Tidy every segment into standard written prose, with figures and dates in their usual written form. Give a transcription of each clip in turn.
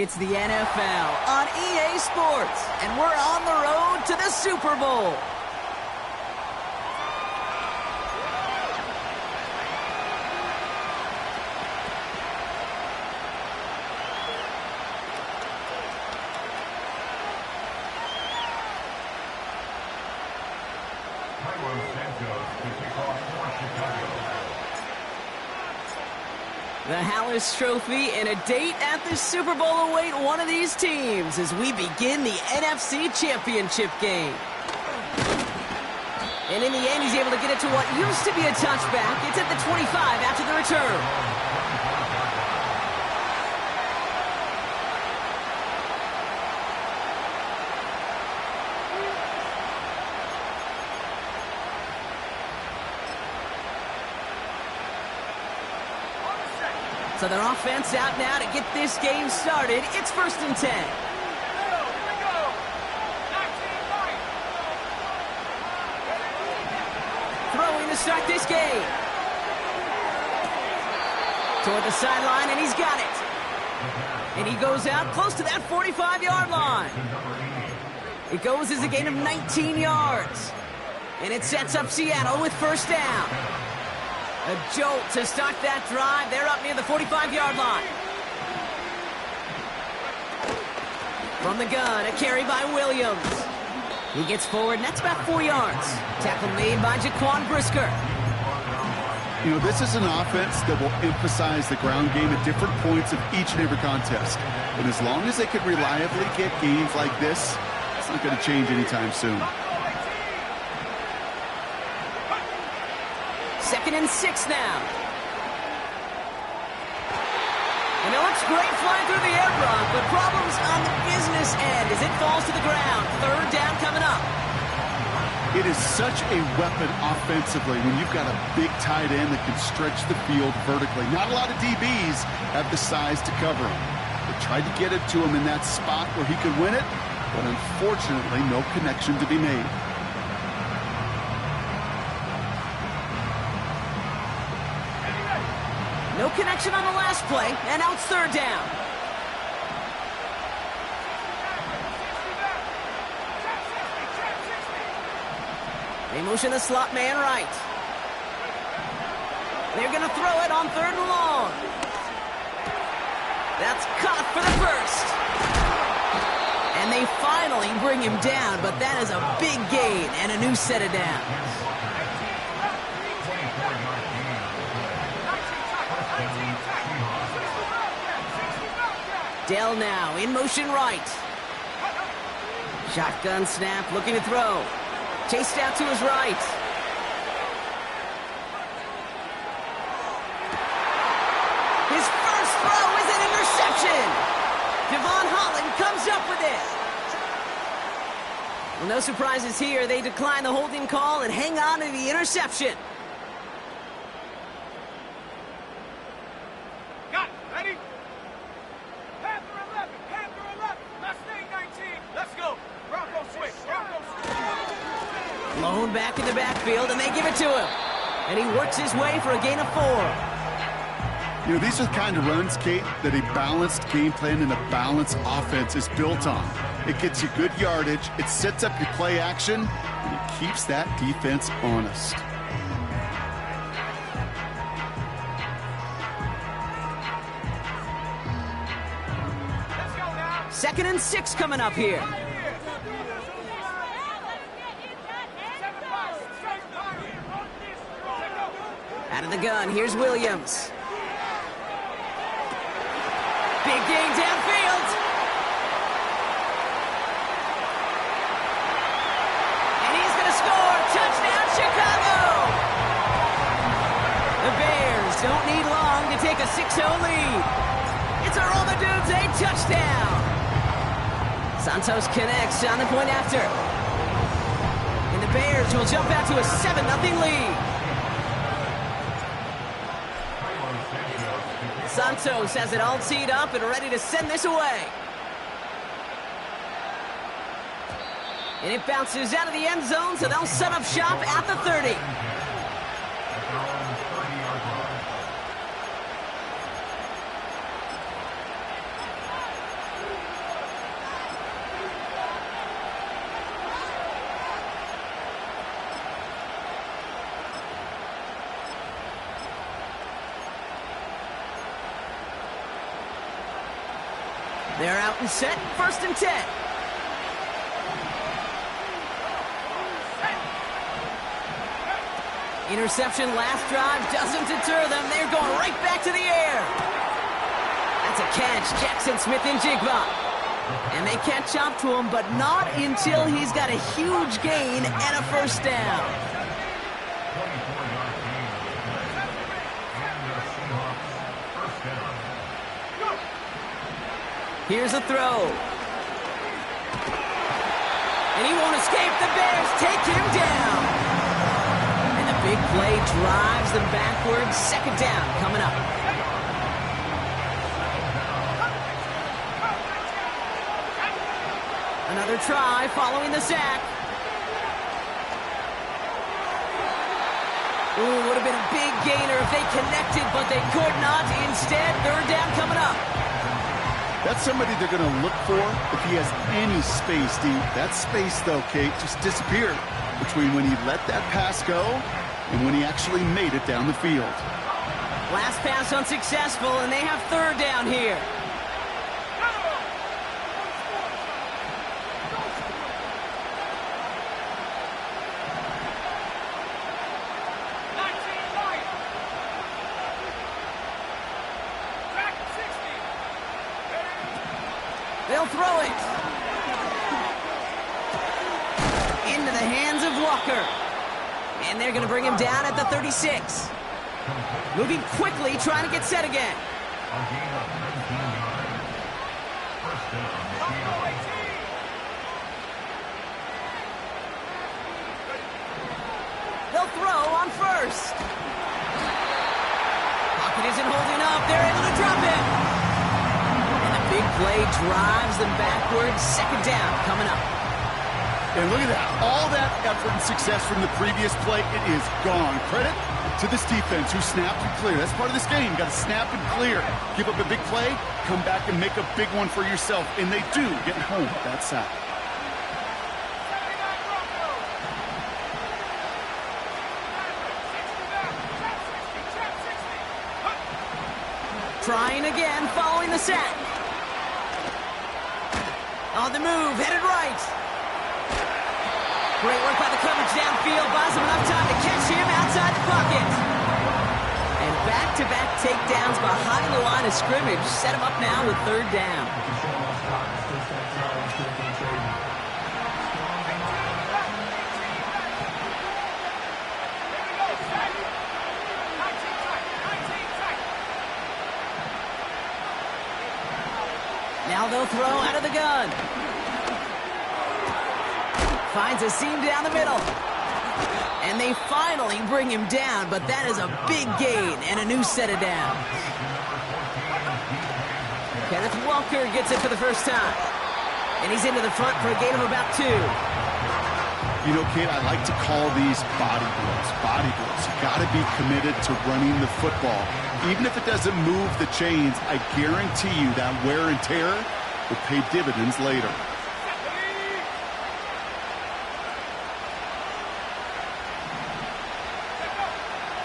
It's the NFL on EA Sports, and we're on the road to the Super Bowl. The Hallis Trophy and a date at the Super Bowl await one of these teams as we begin the NFC Championship game. And in the end, he's able to get it to what used to be a touchback. It's at the 25 after the return. So their offense out now to get this game started. It's 1st and 10. Throwing to start this game. Toward the sideline, and he's got it. And he goes out close to that 45-yard line. It goes as a gain of 19 yards. And it sets up Seattle with 1st down. A jolt to start that drive. They're up near the 45-yard line. From the gun, a carry by Williams. He gets forward, and that's about 4 yards. Tackle made by Jaquan Brisker. You know, this is an offense that will emphasize the ground game at different points of each and every contest. And as long as they can reliably get gains like this, it's not going to change anytime soon. 2nd and 6 now. And it looks great flying through the air, Brock, but problems on the business end as it falls to the ground. 3rd down coming up. It is such a weapon offensively when you've got a big tight end that can stretch the field vertically. Not a lot of DBs have the size to cover him. They tried to get it to him in that spot where he could win it, but unfortunately no connection to be made. No connection on the last play, and now it's 3rd down. They motion the slot man right. They're going to throw it on 3rd and long. That's caught for the 1st. And they finally bring him down, but that is a big gain and a new set of downs. Dell now, in motion right. Shotgun snap, looking to throw. Chased out to his right. His first throw is an interception. Devon Holland comes up with it. Well, no surprises here. They decline the holding call and hang on to the interception. Blown back in the backfield, and they give it to him. And he works his way for a gain of 4. You know, these are the kind of runs, Kate, that a balanced game plan and a balanced offense is built on. It gets you good yardage, it sets up your play action, and it keeps that defense honest. Let's go now. 2nd and 6 coming up here. Out of the gun, here's Williams. Big gain downfield. And he's going to score. Touchdown, Chicago. The Bears don't need long to take a 6-0 lead. It's a roll the dudes, a touchdown. Santos connects on the point after. And the Bears will jump out to a 7-0 lead. Santos has it all teed up and ready to send this away. And it bounces out of the end zone, so they'll set up shop at the 30. They're out and set, 1st and 10. Interception last drive doesn't deter them. They're going right back to the air. That's a catch. Jackson Smith-Njigba. And they catch up to him, but not until he's got a huge gain and a 1st down. Here's a throw. And he won't escape. The Bears take him down. And the big play drives them backwards. 2nd down coming up. Another try following the sack. Ooh, would have been a big gainer if they connected, but they could not. Instead, 3rd down coming up. That's somebody they're going to look for if he has any space deep. That space, though, Kate, just disappeared between when he let that pass go and when he actually made it down the field. Last pass unsuccessful, and they have 3rd down here. They'll throw it. Into the hands of Walker. And they're going to bring him down at the 36. Moving quickly, trying to get set again. They'll throw on 1st. Pocket isn't holding up. They're able to drop it. Big play drives them backwards. 2nd down coming up. And look at that. All that effort and success from the previous play, it is gone. Credit to this defense who snapped and cleared. That's part of this game. Got to snap and clear. Give up a big play, come back and make a big one for yourself. And they do get home with that sack. Trying again following the sack. On the move, headed right. Great work by the coverage downfield. Buys him enough time to catch him outside the pocket. And back-to-back takedowns behind the line of scrimmage. Set him up now with 3rd down. Now they'll throw out of the gun. Finds a seam down the middle. And they finally bring him down, but that is a big gain and a new set of downs. Kenneth Walker gets it for the 1st time. And he's into the front for a gain of about 2. You know, Kate, I like to call these body blows. Body blows. You got to be committed to running the football. Even if it doesn't move the chains, I guarantee you that wear and tear will pay dividends later.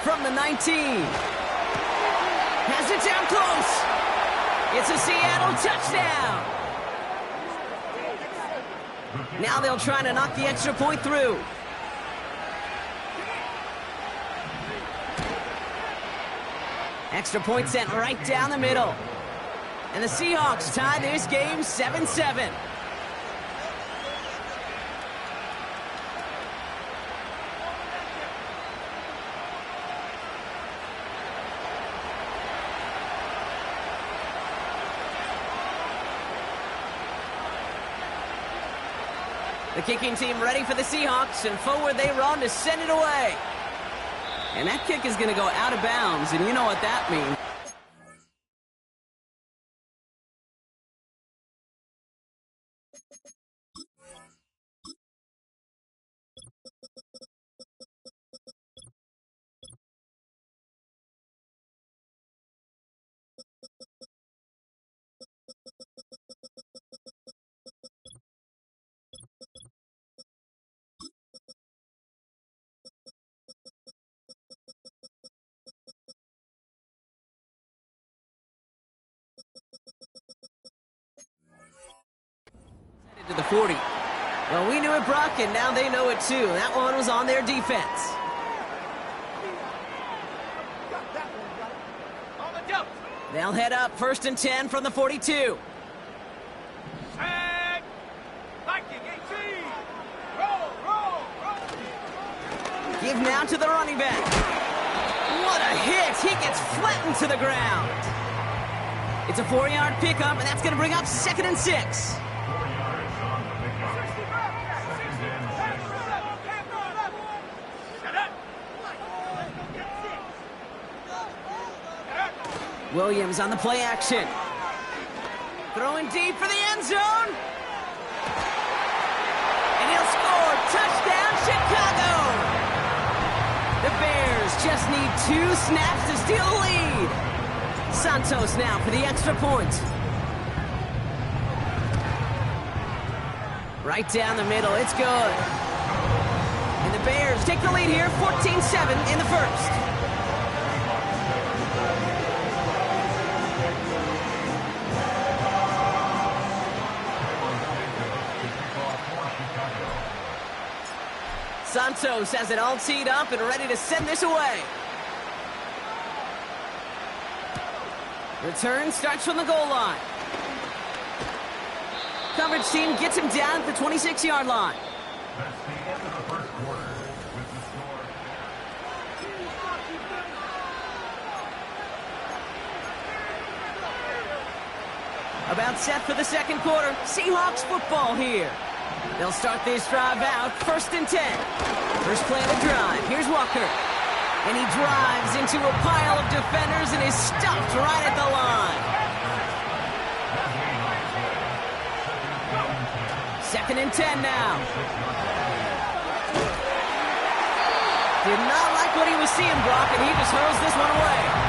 From the 19. Has it down close. It's a Seattle touchdown. Now they'll try to knock the extra point through. Extra point sent right down the middle. And the Seahawks tie this game 7-7. The kicking team ready for the Seahawks, and forward they run to send it away. And that kick is going to go out of bounds, and you know what that means. To the 40. Well, we knew it, Brock, and now they know it too. That one was on their defense. They'll head up 1st and 10 from the 42. Give now to the running back. What a hit! He gets flattened to the ground. It's a 4-yard pickup, and that's going to bring up 2nd and 6. Williams on the play action. Throwing deep for the end zone. And he'll score. Touchdown, Chicago. The Bears just need 2 snaps to steal the lead. Santos now for the extra point. Right down the middle. It's good. And the Bears take the lead here, 14-7 in the first. Santos has it all teed up and ready to send this away. Return starts from the goal line. Coverage team gets him down at the 26-yard line. That's the end of the first quarter with the score. About set for the second quarter. Seahawks football here. They'll start this drive out 1st and 10. First play of the drive. Here's Walker. And he drives into a pile of defenders and is stopped right at the line. 2nd and 10 now. Did not like what he was seeing, Brock, and he just hurls this one away.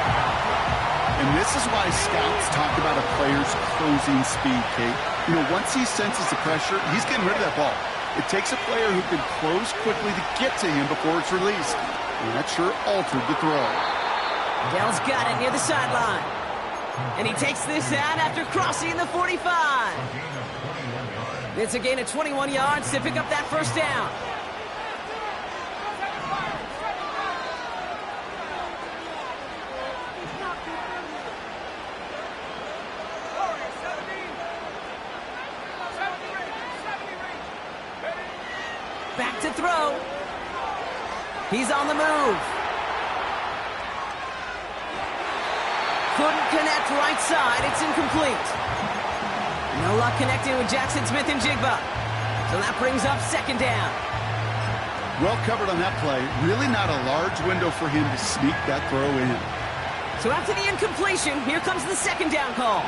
And this is why scouts talk about a player's closing speed, Kate. You know, once he senses the pressure, he's getting rid of that ball. It takes a player who can close quickly to get to him before it's released. And that sure altered the throw. Dell's got it near the sideline. And he takes this out after crossing the 45. It's a gain of 21 yards to pick up that first down. Back to throw. He's on the move. Couldn't connect right side. It's incomplete. No luck connecting with Jackson Smith and Jigba. So that brings up 2nd down. Well covered on that play. Really not a large window for him to sneak that throw in. So after the incompletion, here comes the 2nd down call.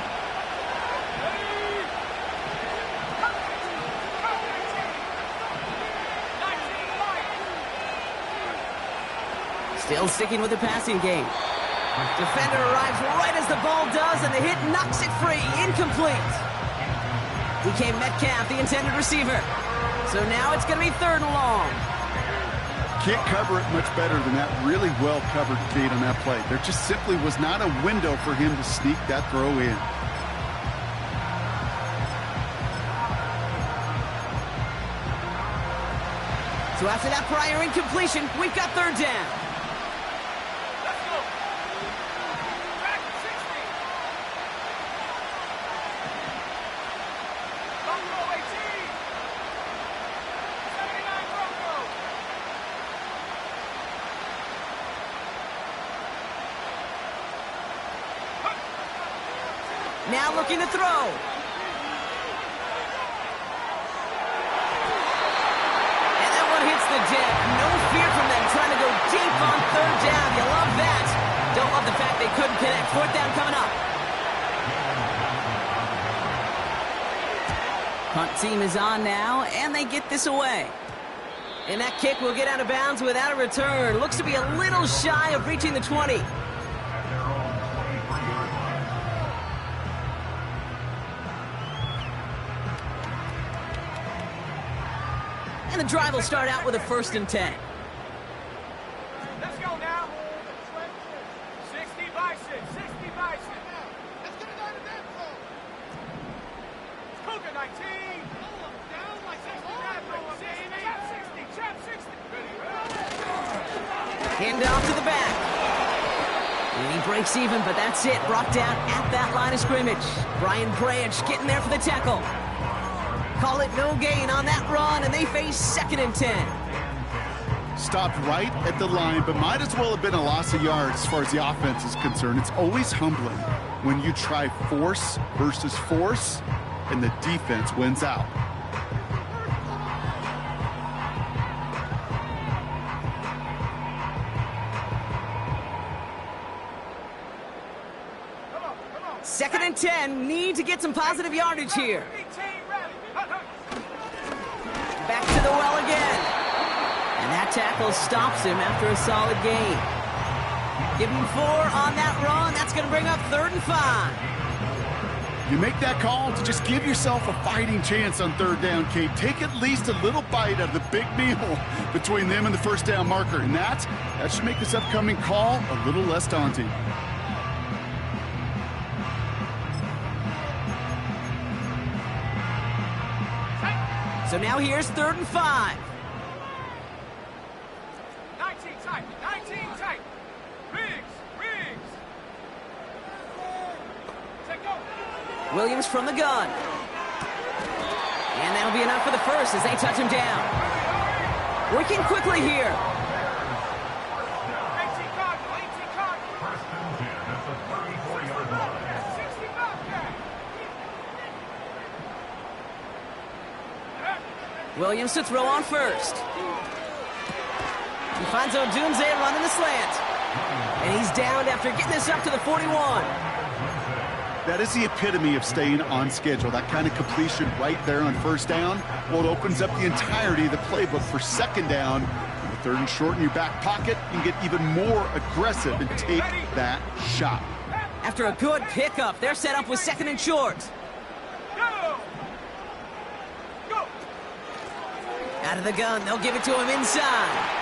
Still sticking with the passing game. Defender arrives right as the ball does, and the hit knocks it free. Incomplete. DK Metcalf, the intended receiver. So now it's going to be 3rd and long. Can't cover it much better than that. Really well covered, Kate, on that play. There just simply was not a window for him to sneak that throw in. So after that prior incompletion, we've got 3rd down. Now looking to throw. And that one hits the deck. No fear from them trying to go deep on 3rd down. You love that. Don't love the fact they couldn't connect. 4th down coming up. Punt team is on now, and they get this away. And that kick will get out of bounds without a return. Looks to be a little shy of reaching the 20. And the drive will start out with a 1st and 10. Let's go now. 60 bison, 60 bison. Let's get it on the dance floor. Cougar 19. Hand off to the back. And he breaks even, but that's it. Brought down at that line of scrimmage. Brian Branch getting there for the tackle. Call it no gain on that run, and they face 2nd and 10. Stopped right at the line, but might as well have been a loss of yards as far as the offense is concerned. It's always humbling when you try force versus force, and the defense wins out. Second and 10, need to get some positive yardage here. Back to the well again. And that tackle stops him after a solid gain. Give him 4 on that run. That's going to bring up 3rd and 5. You make that call to just give yourself a fighting chance on 3rd down, Kate. Take at least a little bite out of the big meal between them and the 1st down marker. And that should make this upcoming call a little less daunting. So now here's 3rd and 5. 19 tight, 19 tight. Riggs. Take go. Williams from the gun. And that'll be enough for the first as they touch him down. Working quickly here. 18 card. First and 10 at the 34-yard line. 65 back. Williams to throw on first. He finds Odunze running the slant. And he's downed after getting this up to the 41. That is the epitome of staying on schedule. That kind of completion right there on 1st down. Well, it opens up the entirety of the playbook for 2nd down. With 3rd and short in your back pocket, you can get even more aggressive and take that shot. After a good pickup, they're set up with 2nd and short. Go. Out of the gun, they'll give it to him inside.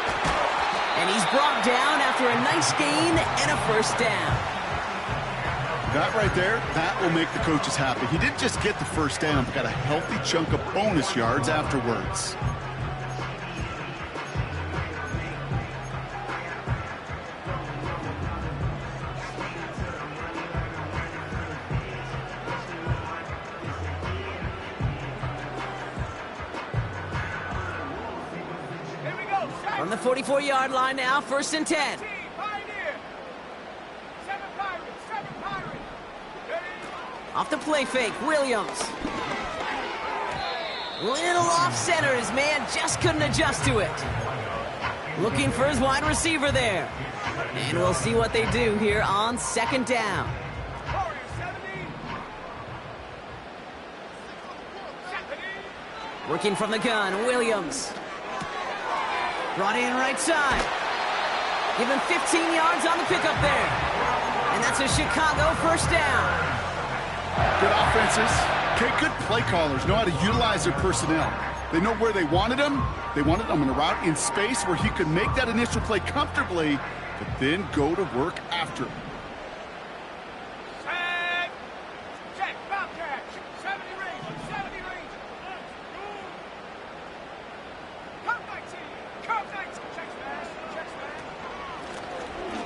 And he's brought down after a nice gain and a 1st down. That right there, that will make the coaches happy. He didn't just get the 1st down, but got a healthy chunk of bonus yards afterwards. From the 44-yard line now, 1st and 10. Off the play fake, Williams. Little off center, his man just couldn't adjust to it. Looking for his wide receiver there. And we'll see what they do here on 2nd down. Working from the gun, Williams. Brought in right side. Give him 15 yards on the pickup there. And that's a Chicago 1st down. Good offenses. Okay, good play callers know how to utilize their personnel. They know where they wanted them. They wanted them in a route in space where he could make that initial play comfortably, but then go to work after him. Check, Bobcat. 70 range. Come 19. Checks man.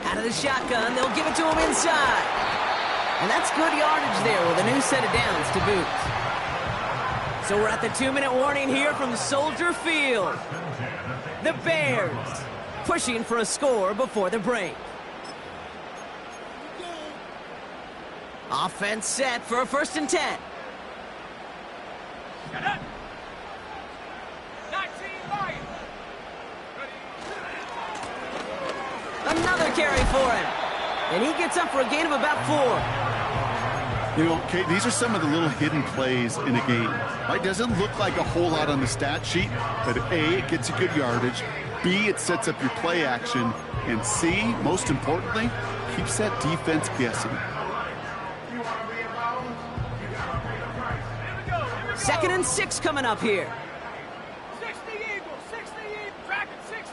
Out of the shotgun, they'll give it to him inside. And that's good yardage there with a new set of downs to boot. So we're at the 2-minute warning here from Soldier Field. The Bears pushing for a score before the break. Offense set for a 1st and 10. Get it. 19 Lions. Another carry for him. And he gets up for a gain of about 4. You know, Kate, these are some of the little hidden plays in a game. Right? Doesn't look like a whole lot on the stat sheet, but A, it gets you good yardage. B, it sets up your play action. And C, most importantly, keeps that defense guessing. 2nd and 6 coming up here. 60 Eagles. Track at 60.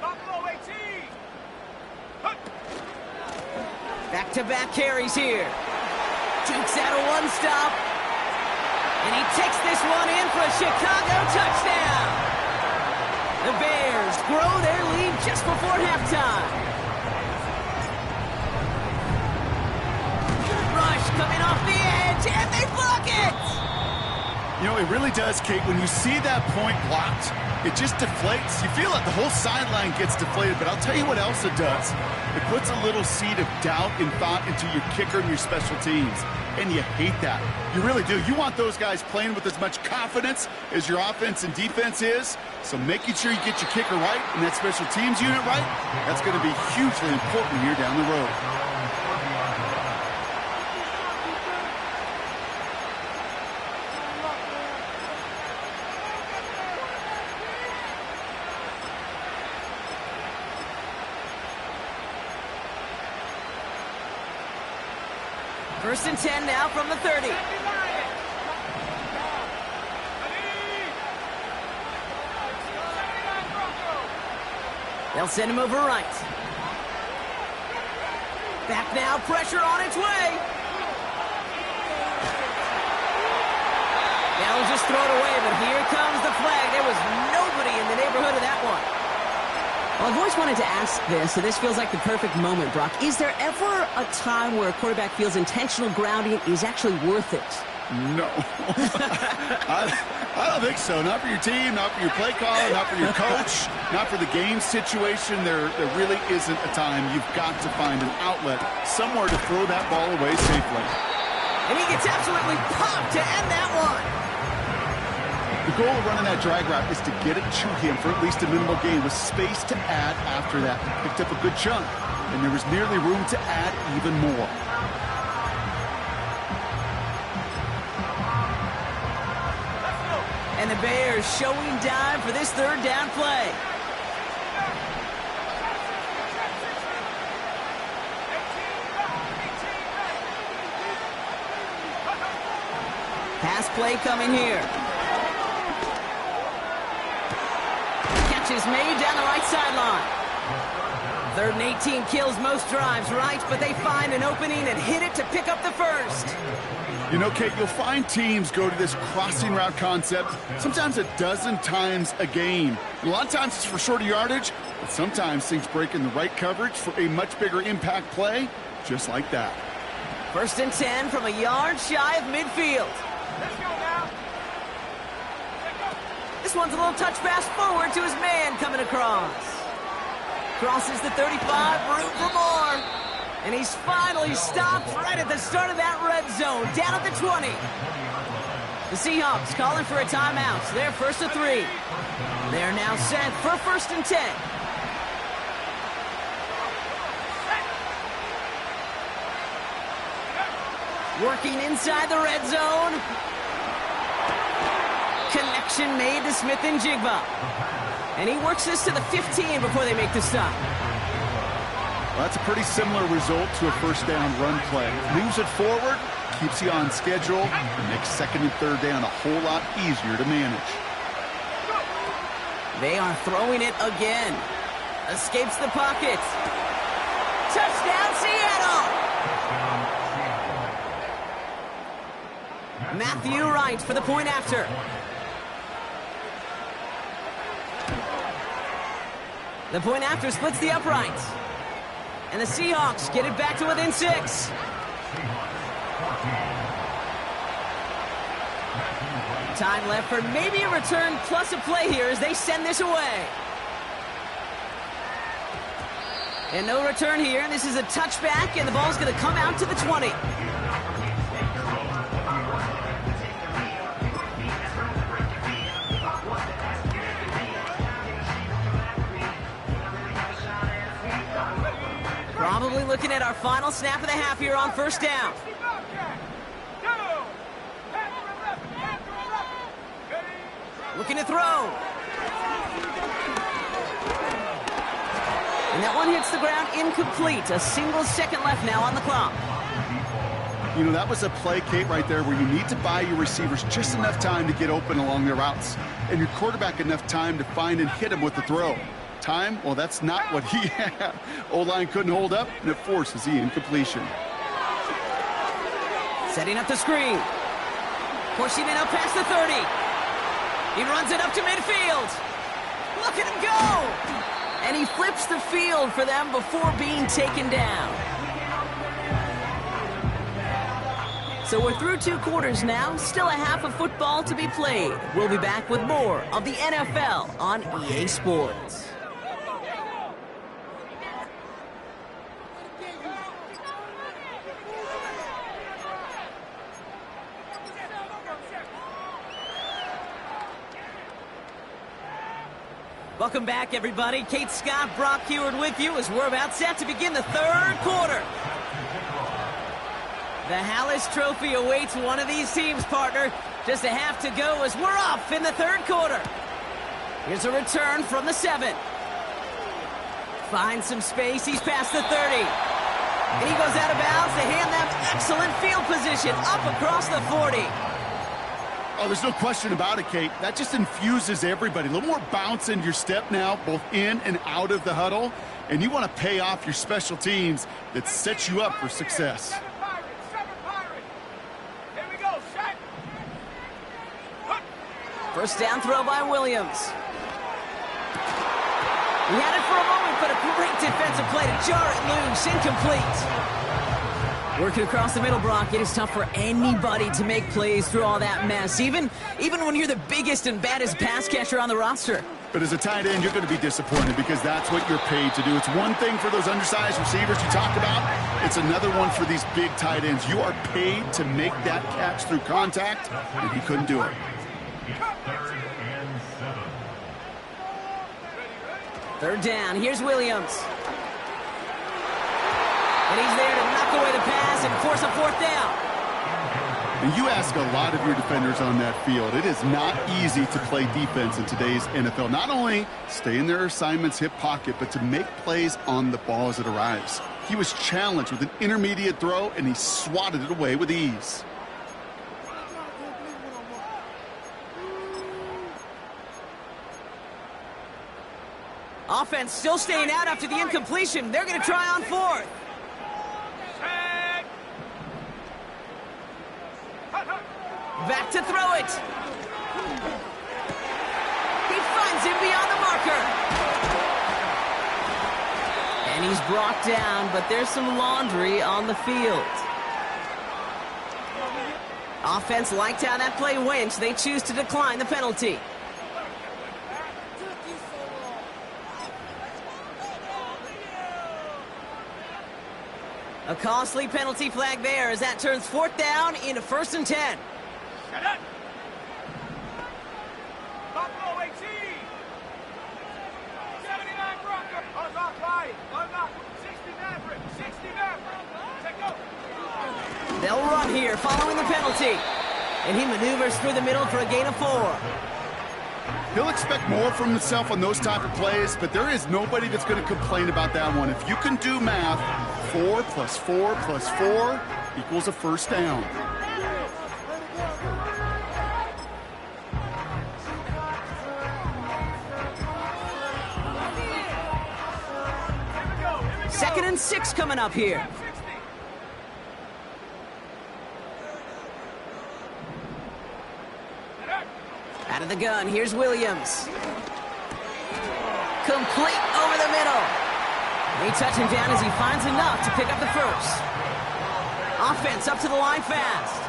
Buffalo 18. Back-to-back carries here. Dukes out a 1-stop. And he takes this one in for a Chicago touchdown. The Bears grow their lead just before halftime. Rush coming off the edge, and they block it! You know, it really does, Kate. When you see that point blocked, it just deflates. You feel like the whole sideline gets deflated, but I'll tell you what else it does. It puts a little seed of doubt and thought into your kicker and your special teams, and you hate that. You really do. You want those guys playing with as much confidence as your offense and defense is, so making sure you get your kicker right and that special teams unit right, that's going to be hugely important here down the road. First and 10 now from the 30. They'll send him over right. Back now, pressure on its way. They'll just throw it away, but here comes the flag. There was nobody in the neighborhood of that one. Well, I've always wanted to ask this, so this feels like the perfect moment, Brock. Is there ever a time where a quarterback feels intentional grounding is actually worth it? No. I don't think so. Not for your team, not for your play caller, not for your coach, not for the game situation. There really isn't a time. You've got to find an outlet, somewhere to throw that ball away safely. And he gets absolutely popped to end that one. The goal of running that drag route is to get it to him for at least a minimal gain with space to add after that. Picked up a good chunk, and there was nearly room to add even more. And the Bears showing dime for this third down play. Pass play coming here. Catch is made down the right sideline. 3rd and 18 kills most drives, right? But they find an opening and hit it to pick up the first. You know, Kate, you'll find teams go to this crossing route concept sometimes a dozen times a game. A lot of times it's for shorter yardage, but sometimes things break in the right coverage for a much bigger impact play, just like that. 1st and 10 from a yard shy of midfield. Let's go now. This one's a little touch pass forward to his man coming across. Crosses the 35, room for more. And he's finally stopped right at the start of that red zone, down at the 20. The Seahawks calling for a timeout. They're 1st and 3. They're now set for 1st and 10. Working inside the red zone. Connection made to Smith and Jigba. And he works this to the 15 before they make the stop. Well, that's a pretty similar result to a first down run play. Moves it forward, keeps you on schedule, and makes 2nd and 3rd down a whole lot easier to manage. They are throwing it again. Escapes the pocket. Touchdown, Seattle! Matthew Wright for the point after. The point after splits the uprights. And the Seahawks get it back to within 6. Time left for maybe a return plus a play here as they send this away. And no return here. This is a touchback, and the ball's going to come out to the 20. Probably looking at our final snap of the half here on 1st down. Looking to throw. And that one hits the ground incomplete. A single second left now on the clock. You know, that was a play, Kate, right there where you need to buy your receivers just enough time to get open along their routes. And your quarterback enough time to find and hit him with the throw. Time? Well, that's not what he had. O-line couldn't hold up, and it forces the incompletion. Setting up the screen. Pushing it up past the 30. He runs it up to midfield. Look at him go! And he flips the field for them before being taken down. So we're through 2 quarters now, still a half of football to be played. We'll be back with more of the NFL on EA Sports. Welcome back, everybody. Kate Scott, Brock Heward with you as we're about set to begin the 3rd quarter. The Hallis Trophy awaits one of these teams, partner. Just a half to go as we're off in the 3rd quarter. Here's a return from the 7. Finds some space. He's past the 30. And he goes out of bounds to hand them excellent field position up across the 40. Oh, there's no question about it, Kate. That just infuses everybody. A little more bounce in your step now, both in and out of the huddle. And you want to pay off your special teams that sets you up for success. First down throw by Williams. He had it for a moment, but a great defensive play to jar it loose. Incomplete. Working across the middle, Brock. It is tough for anybody to make plays through all that mess, even when you're the biggest and baddest pass catcher on the roster. But as a tight end, you're going to be disappointed because that's what you're paid to do. It's one thing for those undersized receivers you talked about. It's another one for these big tight ends. You are paid to make that catch through contact, and he couldn't do it. 3rd down. Here's Williams. And he's there to knock away the pass and force a 4th down. And you ask a lot of your defenders on that field. It is not easy to play defense in today's NFL. Not only stay in their assignment's hip pocket, but to make plays on the ball as it arrives. He was challenged with an intermediate throw, and he swatted it away with ease. Offense still staying out after the incompletion. They're going to try on 4th. Back to throw it. He finds him beyond the marker. And he's brought down, but there's some laundry on the field. Offense liked how that play went. They choose to decline the penalty. A costly penalty flag there as that turns 4th down into 1st and 10. Buffalo 18. 79 Bronco. Unlock right. Unlock. 60 Maverick. 60 Maverick. Take go. They'll run here following the penalty. And he maneuvers through the middle for a gain of 4. He'll expect more from himself on those type of plays, but there is nobody that's going to complain about that one. If you can do math, 4 plus 4 plus 4 equals a 1st down. Second and 6 coming up here. Out of the gun, here's Williams. Complete over the middle. They touch him down as he finds enough to pick up the 1st. Offense up to the line fast.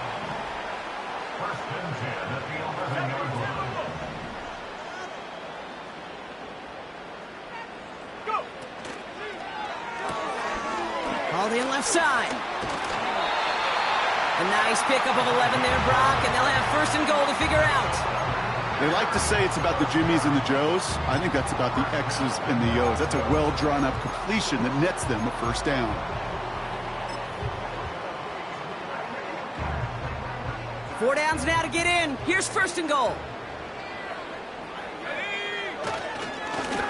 Hauled in left side. A nice pickup of 11 there, Brock, and they'll have 1st and goal to figure out. They like to say it's about the Jimmies and the Joes. I think that's about the X's and the O's. That's a well-drawn-up completion that nets them a 1st down. Four downs now to get in. Here's 1st and goal.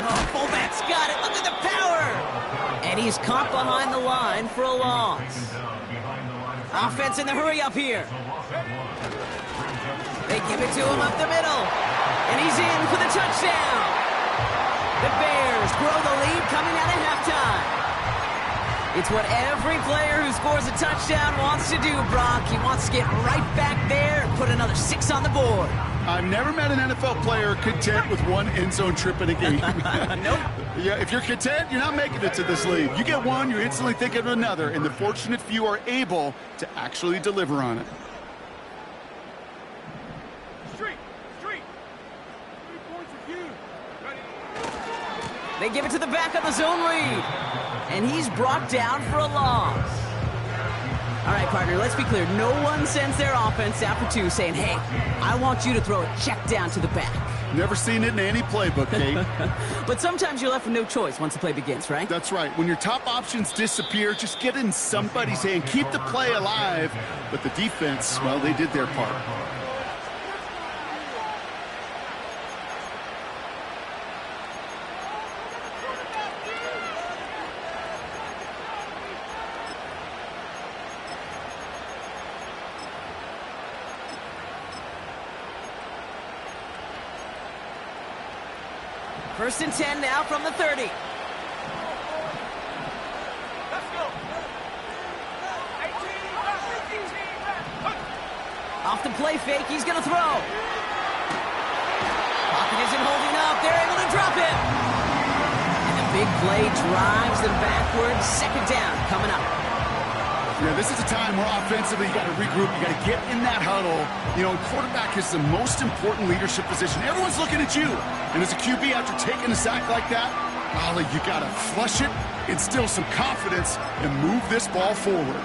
Oh, fullback's got it. Look at the power. And he's caught behind the line for a loss. Offense in the hurry up here. They give it to him up the middle. And he's in for the touchdown. The Bears grow the lead coming out of halftime. It's what every player who scores a touchdown wants to do, Brock. He wants to get right back there and put another 6 on the board. I've never met an NFL player content with one end zone trip in a game. Nope. Yeah, if you're content, you're not making it to this league. You get one, you're instantly thinking of another, and the fortunate few are able to actually deliver on it. Street. 3 points of view. They give it to the back of the zone read. And he's brought down for a loss. All right, partner, let's be clear. No one sends their offense out for 2 saying, hey, I want you to throw a check down to the back. Never seen it in any playbook, Kate. But sometimes you're left with no choice once the play begins, right? That's right. When your top options disappear, just get in somebody's hand. Keep the play alive. But the defense, well, they did their part. First and 10 now from the 30. Let's go. 18, Off the play fake, he's going to throw. Pocket isn't holding up. They're able to drop it. And the big play drives them backwards. Second down coming up. Yeah, this is a time where offensively you got to regroup. You got to get in that huddle. You know, quarterback is the most important leadership position. Everyone's looking at you. And as a QB, after taking a sack like that, golly, you got to flush it, instill some confidence, and move this ball forward.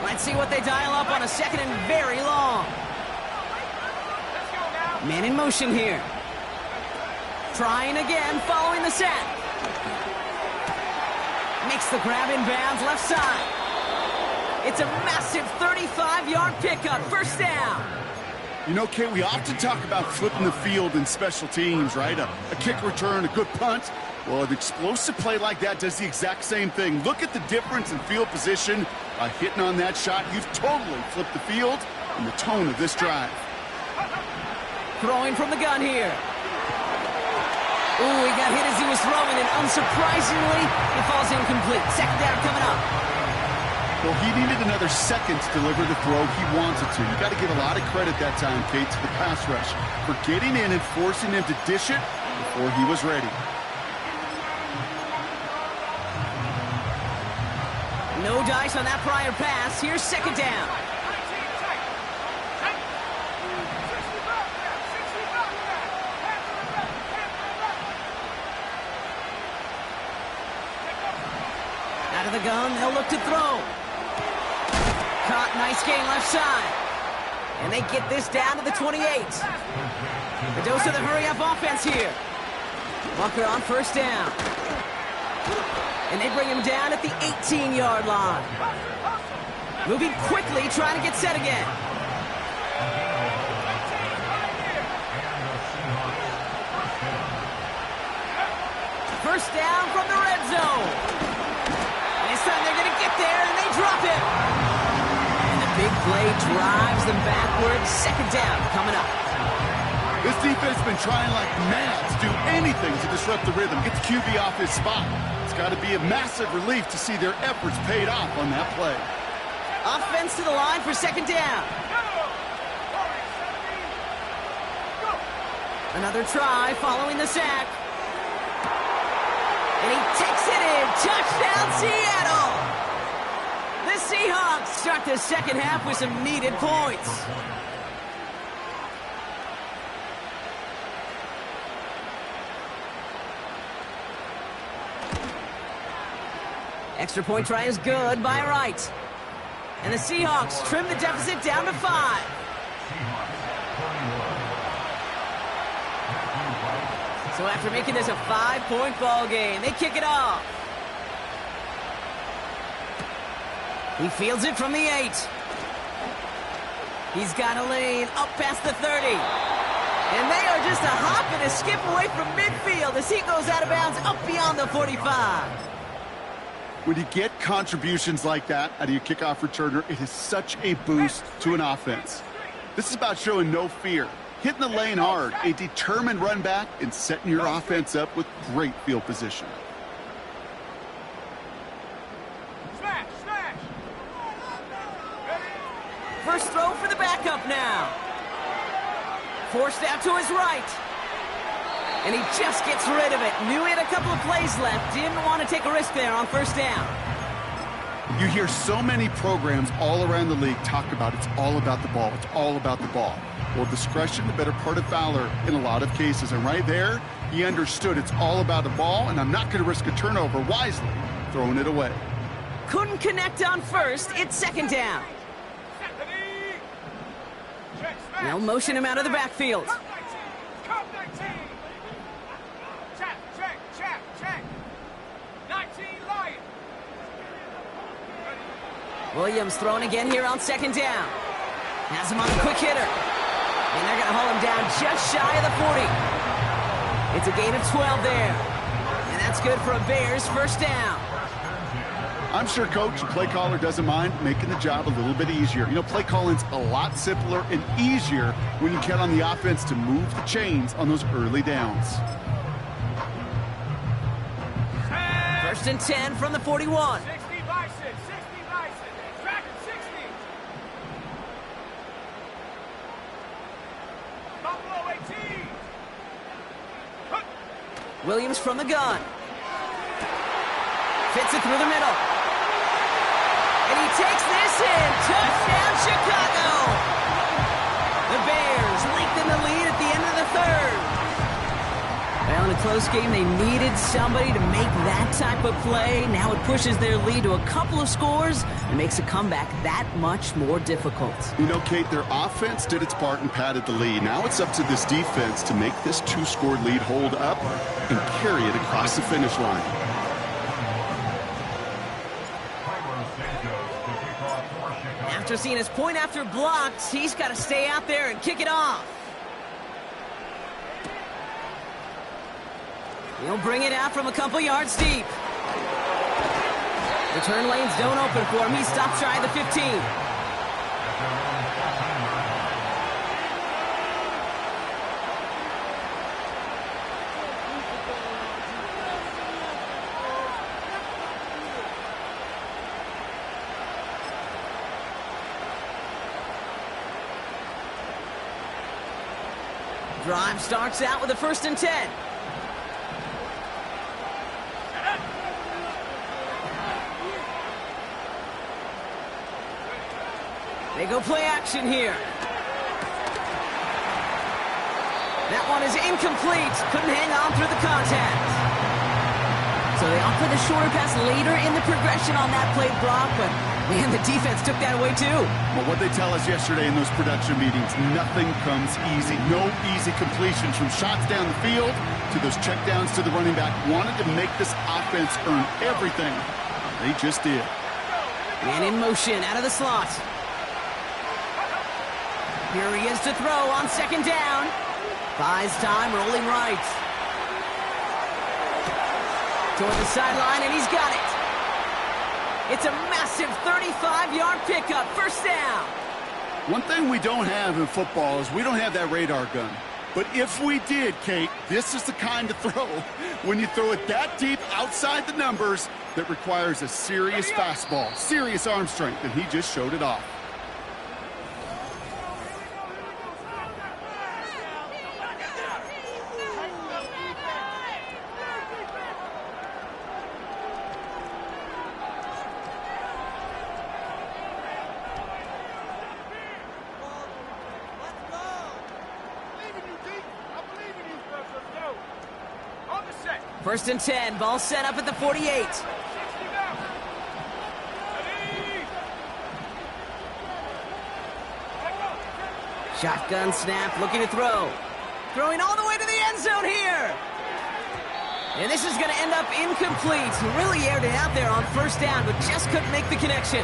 Let's see what they dial up on a second and very long. Man in motion here. Trying again, following the sack. Makes the grab in bounds, left side. It's a massive 35-yard pickup, first down. You know, Kate, we often talk about flipping the field in special teams, right? A kick return, a good punt. Well, an explosive play like that does the exact same thing. Look at the difference in field position. By hitting on that shot, you've totally flipped the field and the tone of this drive. Throwing from the gun here. Ooh, he got hit as he was throwing, and unsurprisingly, it falls incomplete. Second down coming up. Well, he needed another second to deliver the throw he wanted to. You got to give a lot of credit that time, Kate, to the pass rush for getting in and forcing him to dish it before he was ready. No dice on that prior pass. Here's second down. Out of the gun, they'll look to throw. Caught, nice gain left side. And they get this down to the 28. The dose of the hurry-up offense here. Walker on first down. And they bring him down at the 18-yard line. Moving quickly, trying to get set again. First down from the red zone. This time they're going to get there, and they drop it. And the big play drives them backwards. Second down coming up. This defense has been trying like mad to do anything to disrupt the rhythm, get the QB off his spot. It's got to be a massive relief to see their efforts paid off on that play. Offense to the line for second down. Another try following the sack. And he takes it in. Touchdown, Seattle! The Seahawks start the second half with some needed points. Extra point try is good by Wright. And the Seahawks trim the deficit down to 5. So after making this a 5-point ball game, they kick it off. He fields it from the 8. He's got a lane up past the 30. And they are just a hop and a skip away from midfield as he goes out of bounds up beyond the 45. When you get contributions like that out of your kickoff returner, it is such a boost to an offense. This is about showing no fear, hitting the lane hard, a determined run back, and setting your offense up with great field position. Smash! First throw for the backup now. Forced out to his right. And he just gets rid of it. Knew he had a couple of plays left. Didn't want to take a risk there on first down. You hear so many programs all around the league talk about it's all about the ball. It's all about the ball. Well, discretion, the better part of valor in a lot of cases. And right there, he understood it's all about the ball, and I'm not going to risk a turnover, wisely throwing it away. Couldn't connect on first. It's second down. They'll motion him out of the backfield. Come 19. Check. 19 Lion. Williams throwing again here on second down. Has him on a quick hitter. And they're going to hold him down just shy of the 40. It's a gain of 12 there. And that's good for a Bears first down. I'm sure coach, play caller doesn't mind making the job a little bit easier. You know, play calling's a lot simpler and easier when you count on the offense to move the chains on those early downs. First and 10 from the 41. 60 Bison. Dragon 60. Buffalo 18. Williams from the gun. Fits it through the middle. And he takes this in. Touchdown, Chicago. The Bears lengthen the lead at the end of the third. Well, in a close game, they needed somebody to make that type of play. Now it pushes their lead to a couple of scores and makes a comeback that much more difficult. You know, Kate, their offense did its part and padded the lead. Now it's up to this defense to make this two-score lead hold up and carry it across the finish line. After seeing his point after blocked, he's got to stay out there and kick it off. He'll bring it out from a couple yards deep. Return lanes don't open for him. He stops shy of the 15. Drive starts out with a first and 10. They go play action here. That one is incomplete. Couldn't hang on through the contact. So they offer the shorter pass later in the progression on that play, Brock, but man, the defense took that away too. Well, what they tell us yesterday in those production meetings, nothing comes easy. No easy completions from shots down the field to those checkdowns to the running back. Wanted to make this offense earn everything. They just did. And in motion out of the slot. Here he is to throw on second down. Buys time, rolling right. Toward the sideline, and he's got it. It's a massive 35-yard pickup, first down. One thing we don't have in football is we don't have that radar gun. But if we did, Kate, this is the kind of throw, when you throw it that deep outside the numbers, that requires a serious fastball, serious arm strength, and he just showed it off. First and 10, ball set up at the 48. Shotgun snap, looking to throw. Throwing all the way to the end zone here. And this is going to end up incomplete. Really aired it out there on first down, but just couldn't make the connection.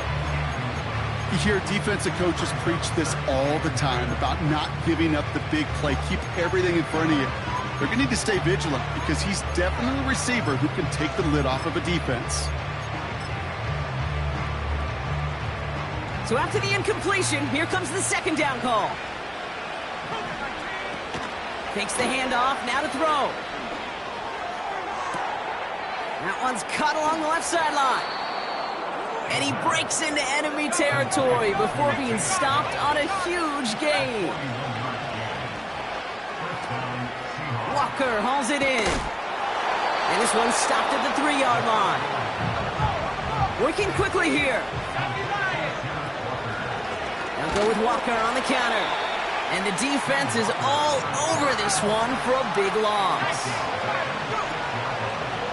You hear defensive coaches preach this all the time about not giving up the big play. Keep everything in front of you. They're going to need to stay vigilant because he's definitely a receiver who can take the lid off of a defense. So after the incompletion, here comes the second down call. Takes the handoff, now to throw. That one's cut along the left sideline. And he breaks into enemy territory before being stopped on a huge gain. Walker hauls it in. And this one stopped at the 3-yard line. Working quickly here. Now go with Walker on the counter. And the defense is all over this one for a big loss.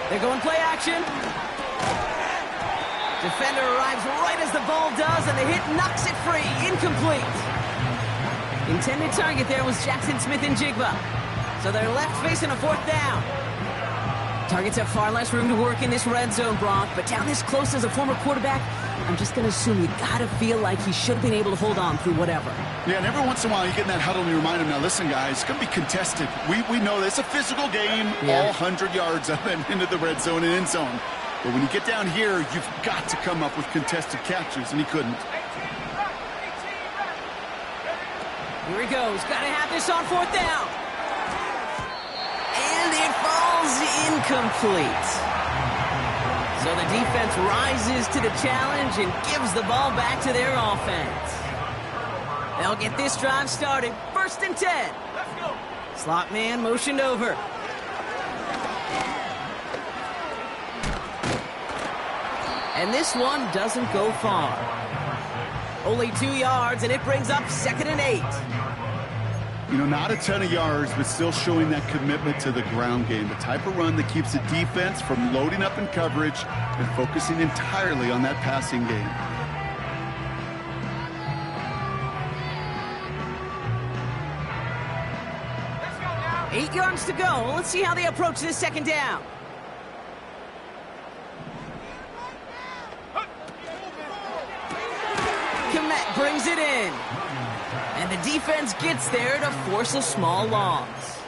They're going play action. Defender arrives right as the ball does, and the hit knocks it free. Incomplete. Intended target there was Jackson Smith and Jigba. So they're left facing a 4th down. Targets have far less room to work in this red zone, Brock, but down this close as a former quarterback, I'm just going to assume you got to feel like he should have been able to hold on through whatever. Yeah, and every once in a while you get in that huddle and you remind him, now listen, guys, it's going to be contested. We know this. It's a physical game, all 100 yards up and into the red zone and end zone. But when you get down here, you've got to come up with contested catches, and he couldn't. Here he goes. Got to have this on 4th down. And it falls incomplete. So the defense rises to the challenge and gives the ball back to their offense. They'll get this drive started. 1st and 10. Let's go. Slot man motioned over. And this one doesn't go far. Only 2 yards, and it brings up 2nd and 8. You know, not a ton of yards, but still showing that commitment to the ground game. The type of run that keeps the defense from loading up in coverage and focusing entirely on that passing game. Let's go now. 8 yards to go. Let's see how they approach this 2nd down. Komet brings it in. And the defense gets there to force a small loss.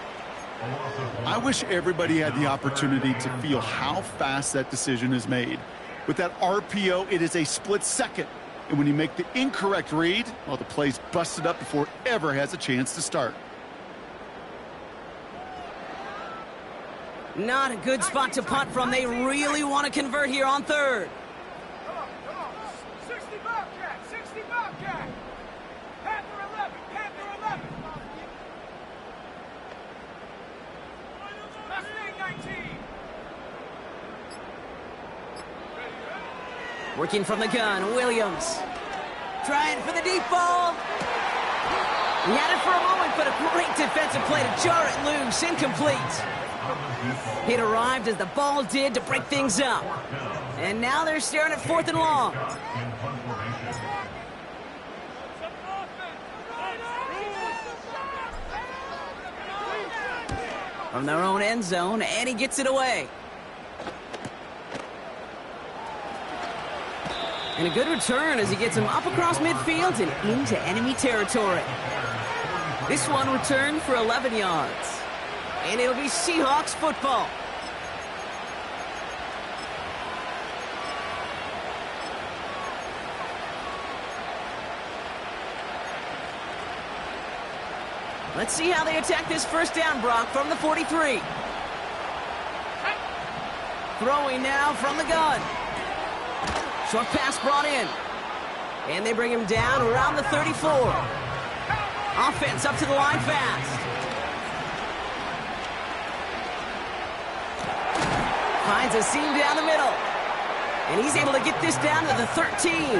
I wish everybody had the opportunity to feel how fast that decision is made. With that RPO, it is a split second. And when you make the incorrect read, well, the play's busted up before it ever has a chance to start. Not a good spot to punt from. They really want to convert here on 3rd. Come on. 60 Bobcat. 60 Bobcat. Panther 11. Panther 11. Mustang 19. Working from the gun, Williams. Trying for the deep ball. He had it for a moment, but a great defensive play to jar it loose. Incomplete. It arrived as the ball did to break things up. And now they're staring at 4th and long. From their own end zone, and he gets it away. And a good return as he gets him up across midfield and into enemy territory. This one returned for 11 yards. And it'll be Seahawks football. Let's see how they attack this 1st down, Brock, from the 43. Throwing now from the gun. Short pass brought in. And they bring him down around the 34. Offense up to the line fast. Finds a seam down the middle. And he's able to get this down to the 13.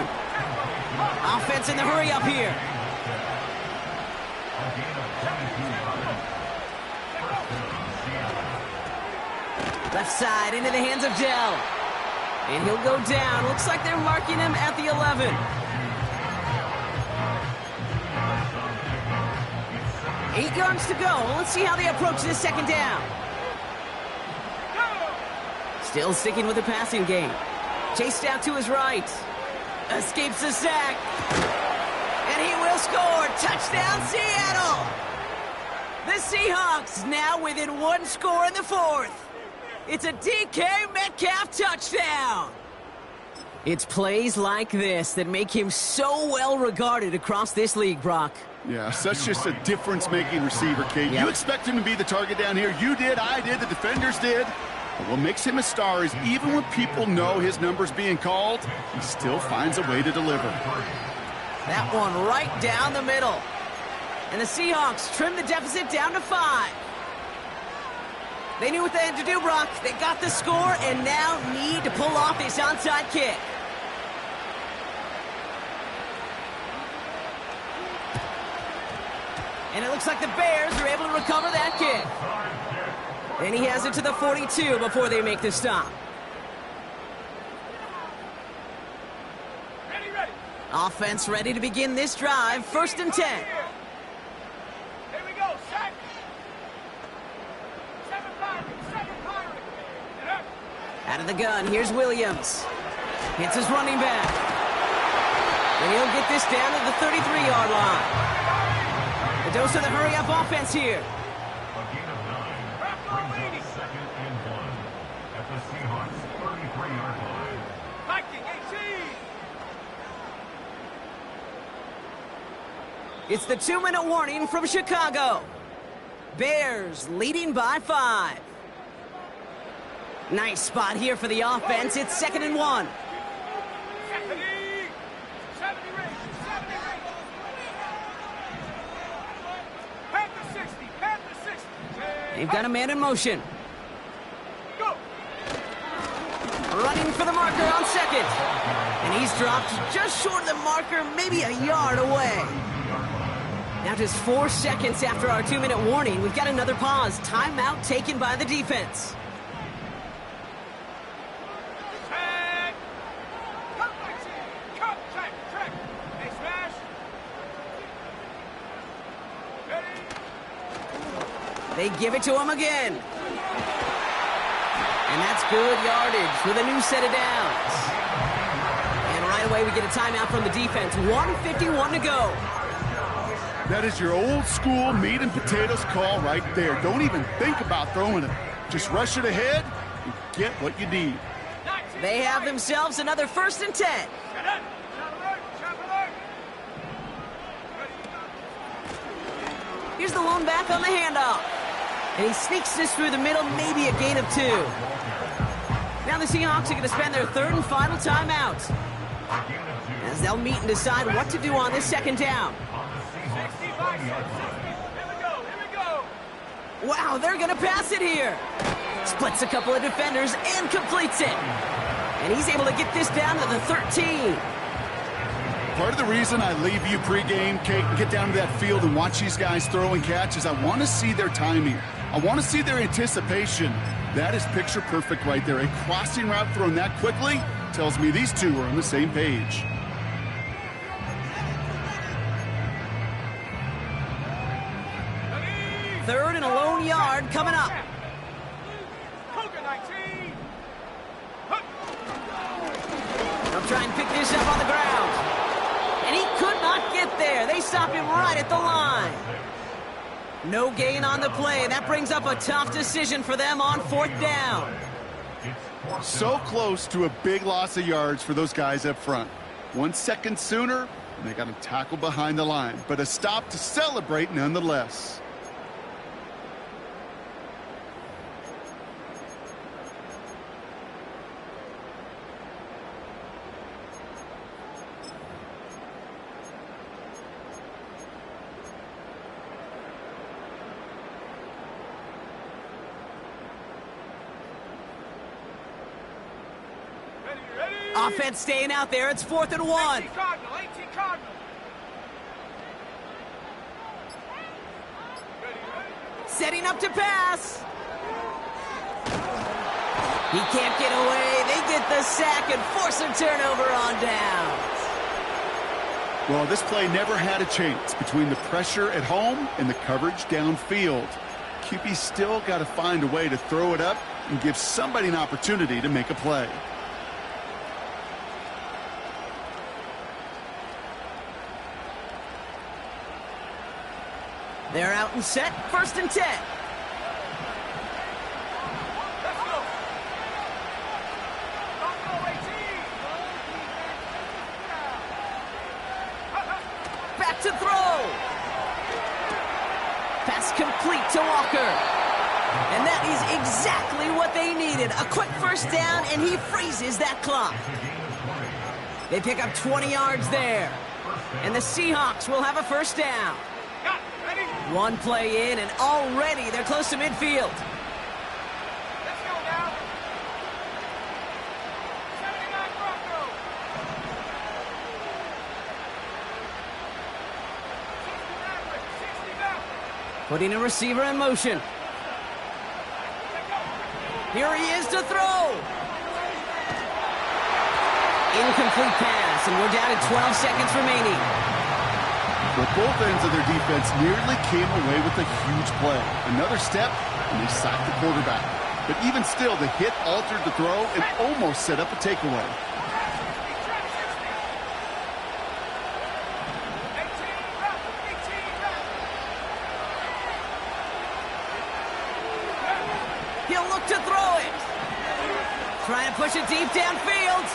Offense in the hurry up here. Left side into the hands of Dell. And he'll go down. Looks like they're marking him at the 11. Eight yards to go. Let's see how they approach this 2nd down. Still sticking with the passing game. Chased out to his right. Escapes the sack. And he will score. Touchdown, Seattle. The Seahawks now within 1 score in the 4th. It's a DK Metcalf touchdown. It's plays like this that make him so well regarded across this league, Brock. Yeah, such just a difference-making receiver, Kate. Yep. You expect him to be the target down here. You did, I did, the defenders did. But what makes him a star is even when people know his number's being called, he still finds a way to deliver. That one right down the middle. And the Seahawks trim the deficit down to 5. They knew what they had to do, Brock. They got the score and now need to pull off this onside kick. And it looks like the Bears are able to recover that kick. And he has it to the 42 before they make the stop. Ready. Offense ready to begin this drive. 1st and 10. Here we go, set. 7 Pirates. Get up. Out of the gun, here's Williams. Hits his running back. And he'll get this down to the 33-yard line. The dose of the hurry-up offense here. A gain of 9 brings up 2nd and 1 at the Seahawks 33-yard line. Viking 18. It's the 2-minute warning from Chicago. Bears leading by 5. Nice spot here for the offense. It's 2nd and 1. 70 race. Panther 60. They've got a man in motion. Go. Running for the marker on 2nd. And he's dropped just short of the marker, maybe a yard away. Now just 4 seconds after our 2-minute warning, we've got another pause. Timeout taken by the defense. Tag. Cut, Viking. Cut. Track. Hey, smash. Ready. They give it to him again. And that's good yardage with a new set of downs. And right away we get a timeout from the defense. 1:51 to go. That is your old school meat and potatoes call right there. Don't even think about throwing it. Just rush it ahead and get what you need. They have themselves another 1st and 10. Shut up. Shot alert. Here's the lone back on the handoff. And he sneaks this through the middle, maybe a gain of 2. Now the Seahawks are going to spend their 3rd and final timeout, as they'll meet and decide what to do on this 2nd down. 65. Here we go. Wow, they're going to pass it here. Splits a couple of defenders and completes it. And he's able to get this down to the 13. Part of the reason I leave you pregame, Kate, and get down to that field and watch these guys throw and catch is I want to see their timing. I want to see their anticipation. That is picture perfect right there. A crossing route thrown that quickly tells me these two are on the same page. Third and a lone yard coming up. Cougar 19. They'll try and pick this up on the ground. And he could not get there. They stop him right at the line. No gain on the play. That brings up a tough decision for them on 4th down. So close to a big loss of yards for those guys up front. 1 second sooner, and they got him tackled behind the line. But a stop to celebrate nonetheless. Offense staying out there. It's 4th and 1. 18 Cardinal. Setting up to pass. He can't get away. They get the sack and force a turnover on downs. Well, this play never had a chance between the pressure at home and the coverage downfield. QB still got to find a way to throw it up and give somebody an opportunity to make a play. They're out and set. 1st and 10. Let's go. Buffalo 18. Back to throw. Pass complete to Walker. And that is exactly what they needed. A quick 1st down, and he freezes that clock. They pick up 20 yards there. And the Seahawks will have a 1st down. 1 One play in, and already they're close to midfield. Putting a receiver in motion. Here he is to throw. Incomplete pass, and we're down to 12 seconds remaining. Well, both ends of their defense nearly came away with a huge play. Another step, and they sacked the quarterback. But even still, the hit altered the throw and almost set up a takeaway. He'll look to throw it. Trying to push it deep downfield.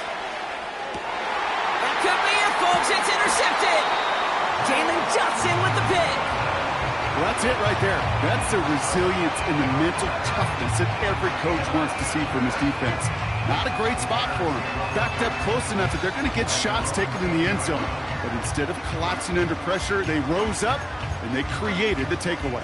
That could be it, folks. It's intercepted. Jalen Johnson with the pick. Well, that's it right there. That's the resilience and the mental toughness that every coach wants to see from his defense. Not a great spot for him. Backed up close enough that they're going to get shots taken in the end zone. But instead of collapsing under pressure, they rose up and they created the takeaway.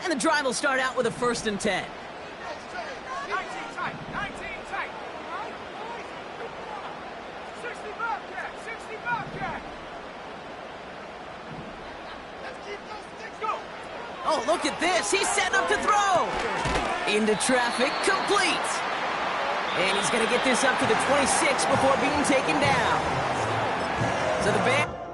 And the drive will start out with a 1st and 10. 19 tight. 19 tight. 60 Bobcat. 60 Bobcat. Let's keep those sticks going. Oh, look at this. He's setting up to throw. Into traffic, complete. And he's going to get this up to the 26 before being taken down. So the Bears...